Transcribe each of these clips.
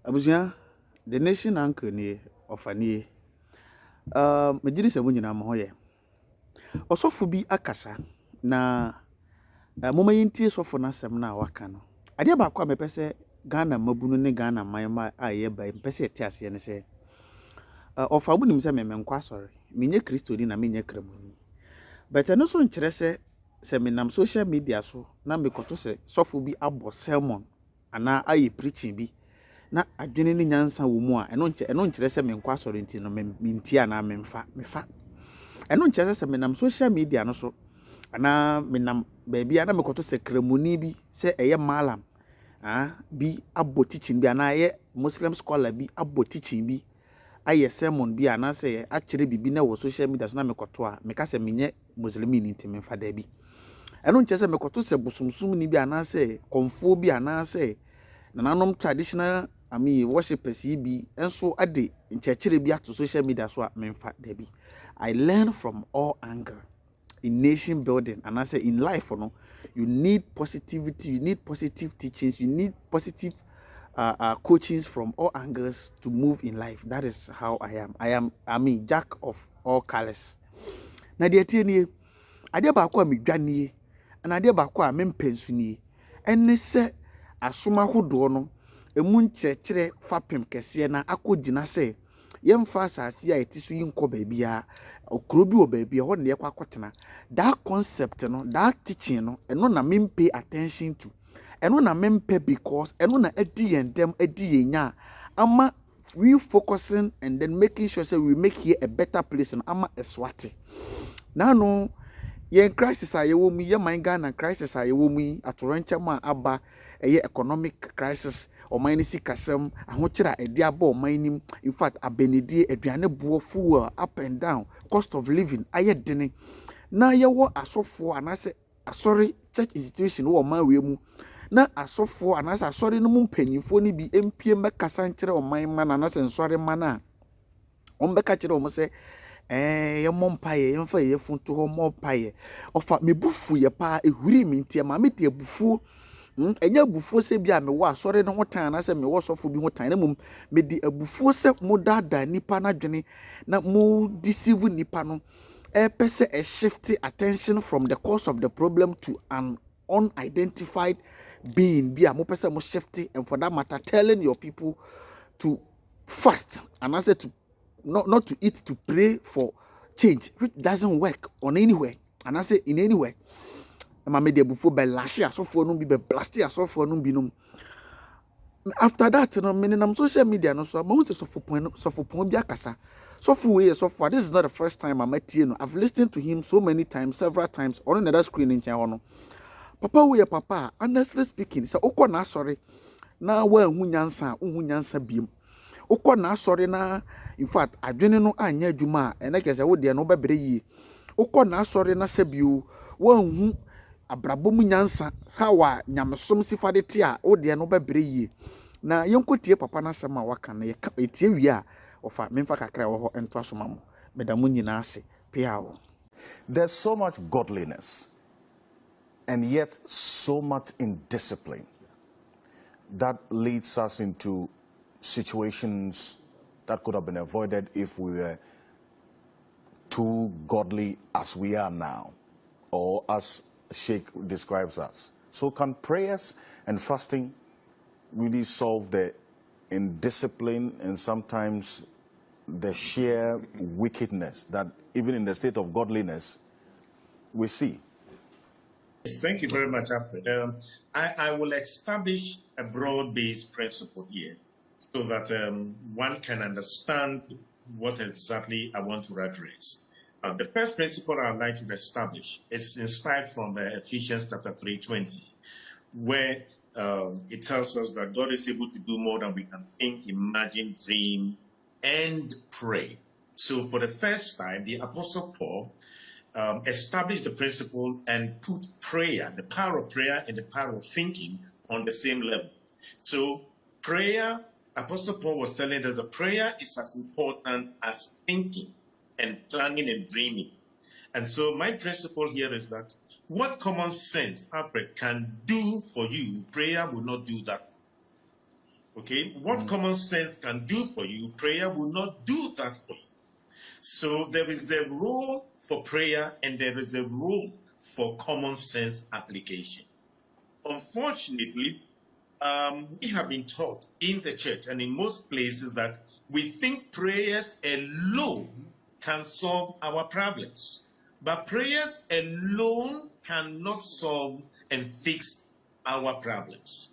Abusia, the nation anchor ni ofani. Majiri se munyina mo hoye. Osofo bi akasa na moma yintie sofo na asem na waka no. Ade ba kwa mepese Ghana mabunu ne Ghana mayma aye ba mpese ete ase ne se. Ofa bunim se memenkwa sori. Menye Kristo ni na menye kramoni. But eno so nkyere se menam social media so na mekoto se sofo bi abo sermon ana aye preaching bi na adwene ne nyansa wo mu a eno nkyere se menkwa sori nti no mentia na memfa eno nkyere se menam social media no so ana menam baabi ana mekoto se kramoni bi se eye malam bi abo teaching bi ana ye muslim scholar bi abo teaching bi aye sermon bi ana se akire bibi na wo social media so na mekoto a meka se menye muslimi ni nti memfa da bi eno nkyere se mekoto se bosumsum ni bi ana se konfo bi ana se nananom traditional worshippers bi enso ade nkyekire bi ato social media so a memfa da bi. I learn from all angle in nation building and I say in life you need positivity, you need positive teachings, you need positive coachings from all angles to move in life. That is how I am. Jack of all colors. Na de tie nie ade ba kwa medwane na ade ba kwa mempensu nie enne se asoma hodo no emu nkyerɛkyerɛ fapem kɛse na akɔgyina sɛ yɛmfa asase a etisu yi nkɔ baabi a okuro bi wɔ baabi a hɔ ne yɛkɔ akɔtena. That concept no, that teaching no ɛno na mem pay attention to, ɛno na mem pay because ɛno na edi yɛndɛm edi yɛnya ama we focusing and then making sure that we make here a better place no ama eswate na no yen crisis a yewo mu ye man Ghana crisis a yewo mu atoranchama aba eye economic crisis o man ni sikasem ahokyera edi aba o man nim. In fact abenedie aduane buo fuel up and down, cost of living ayedene na yewo asofo anase asori church institution wo man we mu na asofo anase asori no mu mpanyimfo ni bi empie mekasa nkyere o man man anase nsori man a ombeka kyere o mo se ye mompaye yemfa ye funto ho mompaye ofa mebufu ye pa ehuri mi ntia ma me de bufu enya bufu se bia me wo asore no hotan na se me wo sofo bi hotan na mum me di abufu se mo dada nipa na dwene na mo deceive nipa no pese a shift attention from the cause of the problem to an unidentified being bia mo pese mo shift, and for that matter telling your people to fast and I said to not to eat, to pray for change, which doesn't work on anywhere. And I say in anywhere. Ma me de before be lashe asofo no bi be blast asofo no bi no. After that no me nam social media no so ma hu sofo pon bi akasa. Sofo we sofo, this is not the first time I met you. I've listened to him so many times, several times on another screen in channel. Papa we papa, honestly speaking, say okọ na sorry na wa hu nyansa biem. Okọ na sorry na, in fact adwene no anya adwuma ene kese wo de no bebre yi. Okọ na sorry na sabio wa hu abrabom nyansa hawa nyamesom sifade te a wo de no bebre yi. Na yenkotie papa na sema waka na etie wi a ofa memfa kakra wo ho ento asoma mo medamu nyina ase piawo. There's so much godliness and yet so much indiscipline that leads us into situations that could have been avoided if we were too godly as we are now, or as Sheikh describes us. So can prayers and fasting really solve the indiscipline and sometimes the sheer wickedness that even in the state of godliness we see? Yes, thank you very much, Alfred. I will establish a broad-based principle here so that one can understand what exactly I want to address. The first principle I'd like to establish is inspired from Ephesians chapter 3:20, where it tells us that God is able to do more than we can think, imagine, dream, and pray. So for the first time, the Apostle Paul established the principle and put prayer, the power of prayer and the power of thinking on the same level. So prayer, Apostle Paul was telling us that prayer is as important as thinking and planning and dreaming. And so my principle here is that what common sense, Alfred, can do for you, prayer will not do that for you. Okay, what common sense can do for you, prayer will not do that for you. So there is the role for prayer and there is a role for common sense application. Unfortunately, we have been taught in the church and in most places that we think prayers alone can solve our problems. But prayers alone cannot solve and fix our problems.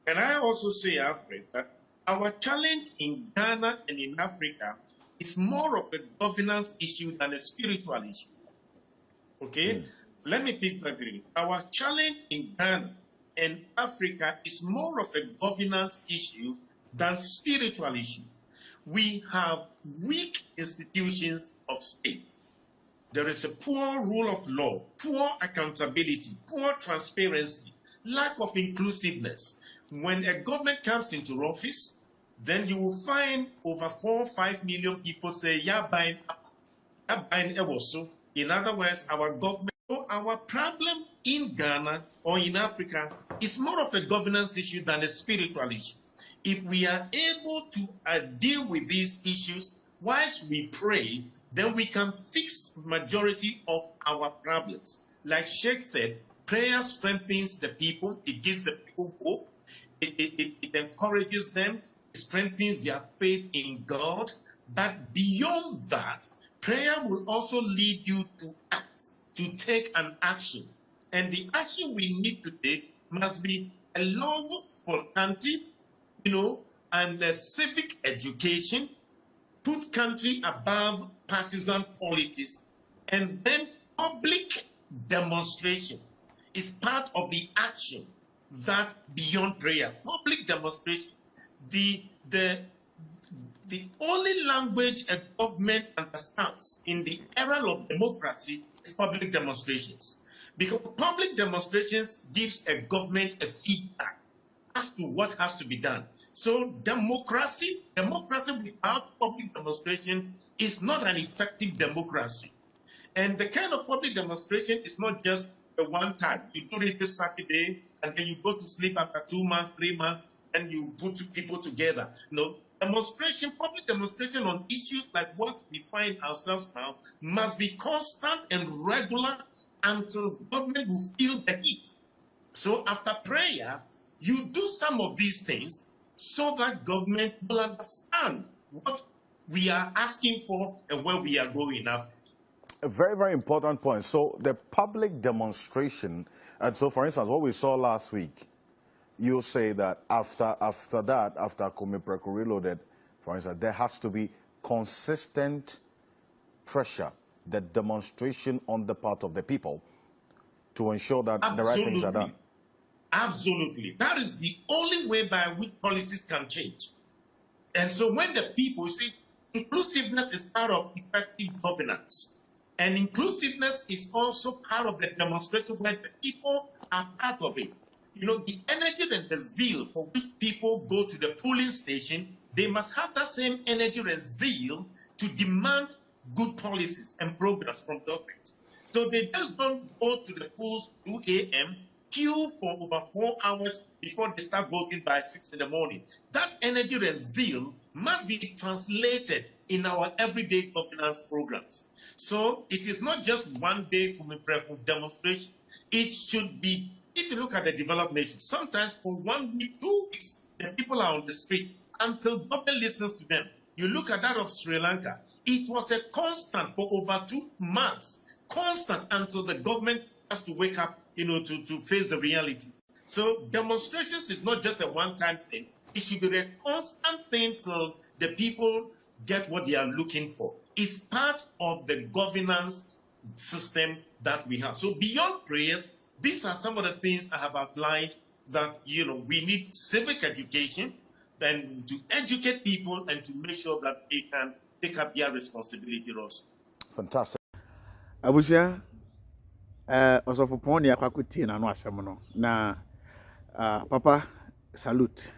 And I also say, Alfred, that our challenge in Ghana and in Africa is more of a governance issue than a spiritual issue. Okay? Let me pick that again. Our challenge in Ghana and Africa is more of a governance issue than spiritual issue. We have weak institutions of state. There is a poor rule of law, poor accountability, poor transparency, lack of inclusiveness. When a government comes into office, then you will find over 4 or 5 million people say, yeah, buying so. In other words, our government, our problem in Ghana or in Africa is more of a governance issue than a spiritual issue. If we are able to deal with these issues whilst we pray, then we can fix majority of our problems. Like Sheikh said, prayer strengthens the people, it gives the people hope, it encourages them, it strengthens their faith in God. But beyond that, prayer will also lead you to act, to take an action. And the action we need to take must be a love for country, and a civic education, put country above partisan politics, and then public demonstration is part of the action that beyond prayer. Public demonstration, the only language a government understands in the era of democracy is public demonstrations. Because public demonstrations gives a government a feedback as to what has to be done. So democracy without public demonstration is not an effective democracy. And the kind of public demonstration is not just a one time. You do it this Saturday, and then you go to sleep after 2 months, 3 months, and you put people together. No, public demonstration on issues like what we find ourselves now must be constant and regular until government will feel the heat. So after prayer, you do some of these things so that government will understand what we are asking for and where we are going after. A very, very important point. So the public demonstration, and so for instance, what we saw last week, you say that after Kumi Preku Reloaded, for instance, there has to be consistent pressure, the demonstration on the part of the people to ensure that the right things are done. Absolutely. That is the only way by which policies can change. And so when the people see, inclusiveness is part of effective governance. And inclusiveness is also part of the demonstration where the people are part of it. The energy and the zeal for which people go to the polling station, they must have that same energy and zeal to demand good policies and programs from government. So they just don't go to the polls 2 a.m., queue for over 4 hours before they start voting by 6 in the morning. That energy and zeal must be translated in our everyday governance programs. So it is not just one day demonstration. It should be, if you look at the developed nations, sometimes for 1 week, 2 weeks, the people are on the street until government listens to them. You look at that of Sri Lanka, it was a constant for over 2 months, constant until the government has to wake up, to face the reality. So demonstrations is not just a one-time thing. It should be a constant thing till the people get what they are looking for. It's part of the governance system that we have. So beyond prayers, these are some of the things I have outlined that, we need civic education, then to educate people and to make sure that they can take up their responsibility also. Fantastic. Abusia, also for pony akwakuti na no asem no. Na Papa, salute.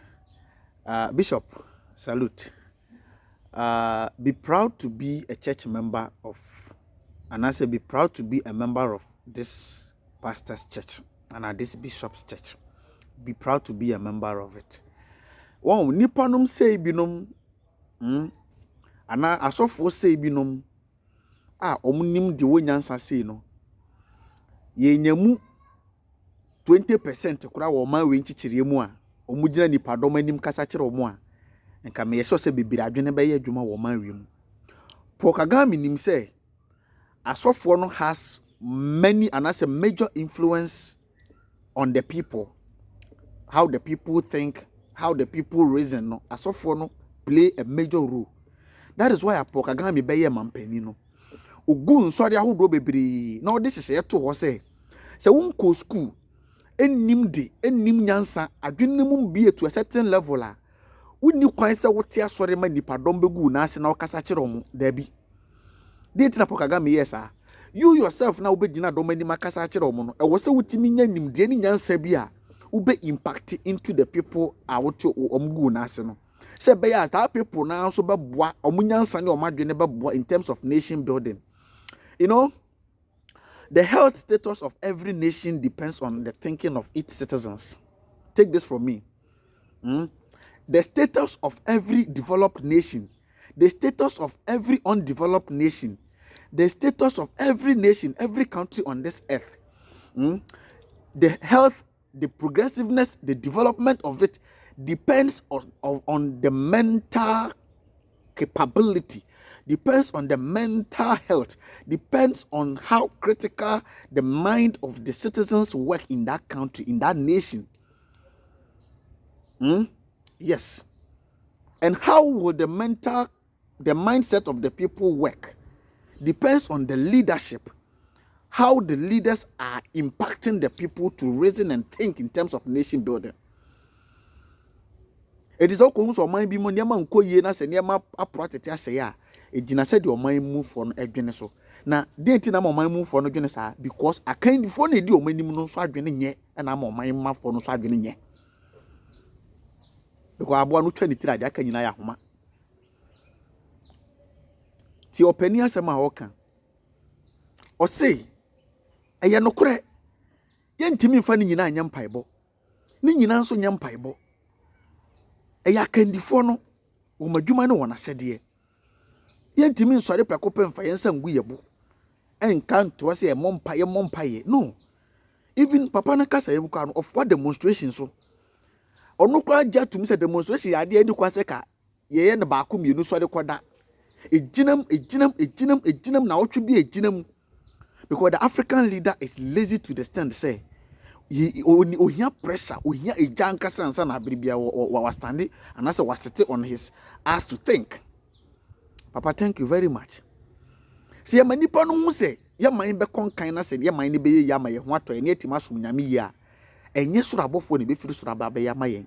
Bishop, salute. Be proud to be a church member of, and I say be proud to be a member of this pastor's church and this bishop's church. Be proud to be a member of it. Wɔn nipa nom sei binom ana asɔfoɔ sei binom a ɔmo nim de wɔ nyansa sei no yɛnyamu 20% koraa wɔ ɔman wei nkyekyere mu a ɔmo gyina nipadɔm anim kasa kyerɛ ɔmo a nka meyɛ sɛ bebree adwene bɛyɛ adwuma wɔ ɔman wei mu. Paul Kagame nim sɛ asɔfoɔ no has many and as a major influence on the people, how the people think, how the people reason. No, asɔfoɔ no play a major role. That is why Paul Kagame bɛyɛ mampani no. Ogu nsɔre ahodoɔ bebree na ɔde hyehyɛ to hɔ sɛ wonkɔ school ennim nyansa adwene mu bi to a certain level a wonni kwan sɛ wote asɔre ma nipadɔm bɛgu na ase na ɔkasa kyerɛ ɔmo dabi. Deɛ ntina Paul Kagame yɛ saa. You yourself na wobɛgyina dɔm anim akasa kyerɛ ɔmo no ɛwɔ sɛ wotimi nya nimdeɛ ne nyansa bi a wobɛ impact into the people a wote ɔmo gu na ase no. Sɛ bɛyɛ a that people na nso bɛboa ɔmo nyansa ne ɔmo adwene bɛboa in terms of nation building. You know, the health status of every nation depends on the thinking of its citizens. Take this from me. The status of every developed nation, the status of every undeveloped nation, the status of every nation, every country on this earth, the health, the progressiveness, the development of it depends on the mental capability, depends on the mental health, depends on how critical the mind of the citizens work in that country, in that nation. Yes. And how will the mindset of the people work depends on the leadership, how the leaders are impacting the people to reason and think in terms of nation building. It is all comes or mind be money man ko ye na se niema aprotete aseye a ejina se de o man move for no adwene so. Na de nti na man move for no dwene sa because akan for na di o manim no so adwene nye na man ma for no so adwene nye. Because abo no twa ni tira de aka nyina ya homa. Ti opani asema a oka. O say eye no kore ye ntimi mfa ni nyina anya mpaebo. Ni nyina nso nya mpaebo. Eya kandifo no wo madwuma ne wona sede yentimi nsore prekope mfa yensa ngu yebo enka nto se mompaye no. Even papa na kasa yem kwa no of what demonstration so ono kwa jatum se demonstration ya de edi kwa se ka ye ne ba ko mienu so de koda ejinam na otwe bi ejinam because the African leader is lazy to the extent say ohia pressure, ohia ejanka sansa na bribia was standing and as was sitting on his ass to think. Papa, thank you very much. See, ya manipa no hu se ya man be konkan na se ya man ne be ye ya ma ye ho ato ene atima som nyame ye a enye soro abofo ne be firi soro aba be ya ma ye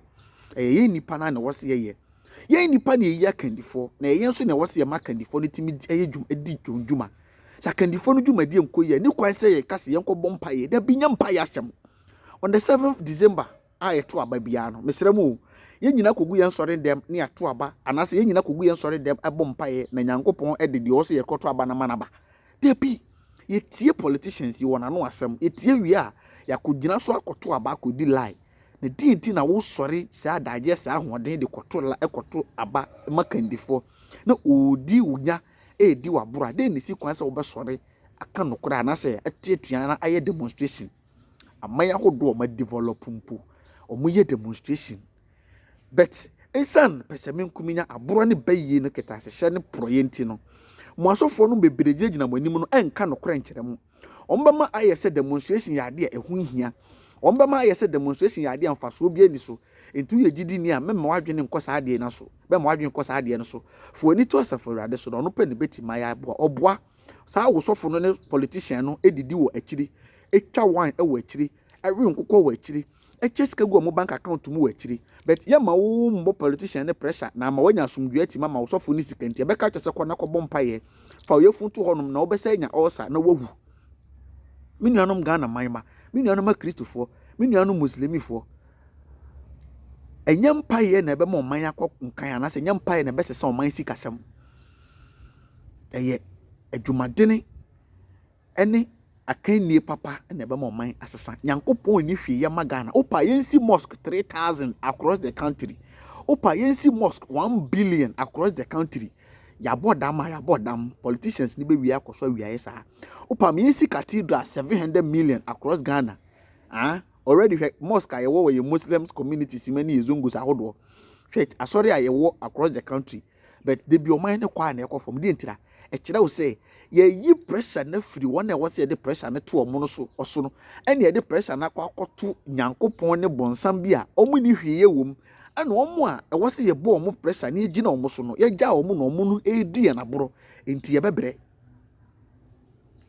ye nipa na wose ye nipa na ye akandifo na ye nso na wose ye makandifo no timi eye dwum edi dwuma sa kandifo no dwuma di enko ye ni kwan se ye kase ye nko bompa ye da binya mpa ye asem. On the 7th December, I to aba biano. Mesremu, ye nyina kogu ye nsore dem ne ato aba anase ye nyina kogu ye nsore dem abompaye na nyankopon edede o se ye koto aba na manaba. There be ye tie politicians ye wona no asem. Ye tie wi a yakogina so akoto aba akodi lie. Na dinti na wo sore se adaje se ahoden de koto aba makandifo. Na odi unya di wabura de ne si kwan se wo be sore aka nokora anase atietua na aye demonstration. Amaya hodo ma develop mpo omoye demonstration but ensan pesemen kuminya aboro ne bayi no ketase hye ne proyenti no mo asofo no bebreje gina mo anim no enka no kora nkyere mo ombama ayese demonstration ya de ehu hia ombama ayese demonstration ya de amfaso bi ani so entu ye gidi ni a mema wadwene nkosa ade na so be ma wadwene nkosa ade no so fo ani to asafo rade so no pe ne beti ma ya oboa saa wosofo no ne politician no edidi wo akiri etwa wine ewo akiri every nkukọ wo akiri echeska gu mo bank account mu wo akiri but ye ma wo mbo politician ne pressure na ma wanya asumdua ti ma wosofo ni sikanti e beka twese kọ na kọ bompaye fa yefuntu honom na obesa nya ulcer na wahu minuanom Ghana manma minuanom Kristofo minuanom muslimifo enyam paye na ebe ma oman akọ nkan ana se nyam paye na ebe sesa oman sikasam eye adwumadene ene akanie papa na ebe ma oman asesa nyankopon ni hwie ya magana opa yensi mosque 3000 across the country Opa yensi mosque 1 billion across the country. Ya bodam politicians ni be wi akoswa wi ayesa. Opa yensi cathedral 700 million across Ghana. Already mosque ayewo we Muslims communities many izungus ahodo. Shit, sorry ayewo across the country. But they be o mind kwa na ekofom di ntira. E kire wo say ye yi pressure na free one e was the pressure na to omo no so oso no. Ene ye the pressure na kwa akoto Nyankopon ne bonsam bi a omo ni hwiye wom. Ana omo a e was ye bo omo pressure na egi na omo so no. Ye gya omo no omo no edi e na boro. Enti ye bebre.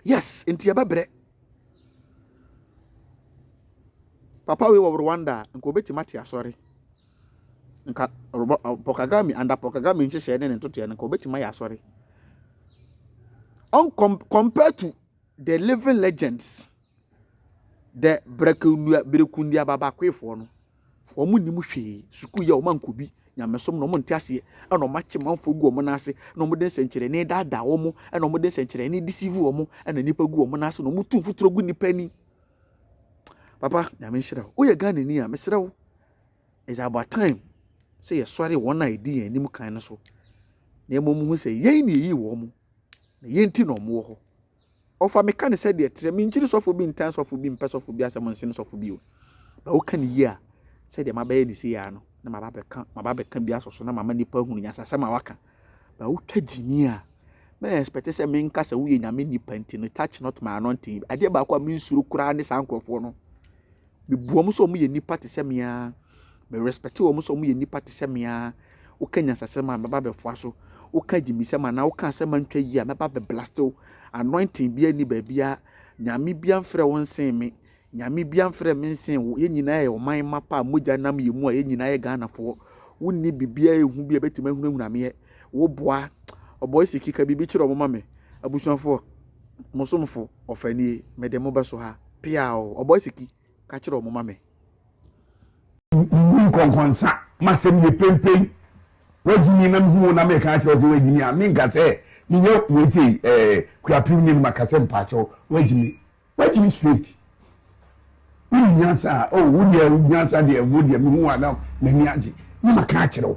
Yes, enti ye bebre. Papa we were Rwanda nko beti mati asori. Nka Pokagami anda Pokagami nche shene ne ntoto ye nko beti ma ya asori. Compared to the living legends, the Brekundia Baba Quefo no. Omu ni mu hwe suku ya o man kobi nyamesom no mo ntiase e no mache manfo gu o mo nase no mo den senkyere ne dada wo mo e no mo den senkyere ne deceive wo mo e na nipa gu o mo nase no mo tum futuro gu nipa ni papa nyame nhira wo ye Ghana ni a mesere wo is about time say ye sori won na edi anim kan no so na emo mu hu say yen ni yi wo mo na yenti no mo ho ofa me kan say de tre me nchiri sofo bi ntan sofo bi mpe sofo bi asem nsin sofo bi o ba wo kan yi a say de mabaye ni si ya no na mababeka bi asoso na mama nipa hunu nya sasa ma waka ba wo twagini a me expect say me nka say wo ye nyame nipa nti no touch not my anointing ade ba kwa me nsuru kura ne sankrofo no me buom so mo ye nipa te se me a me respect wo mo so mo ye nipa te se me a wo kanya sasa ma mababefo aso wo ka jimi se ma na wo ka se ma ntwa yi a mababe blast anointing bi ani ba bia nyame bia mfrɛ wo nsen me nyame bia mfrɛ me nsen wo ye nyina ye oman mapa moja nam ye mu a ye nyina ye Ghana fo wonni bibia ehu bia betima hunahuna me wo boa oboy sikika bibi kire omoma me abusuanfo mosomfo ofani me de mo beso ha pia oboy siki ka kire omoma me nkonkonsa masem ye pempen wajini na mhu na me ka kire so wajini a me nka se minye weti kuapim ni makase mpacho wajini straight nyansa wudi nyansa de wudi me hu ana na mi age ni maka kire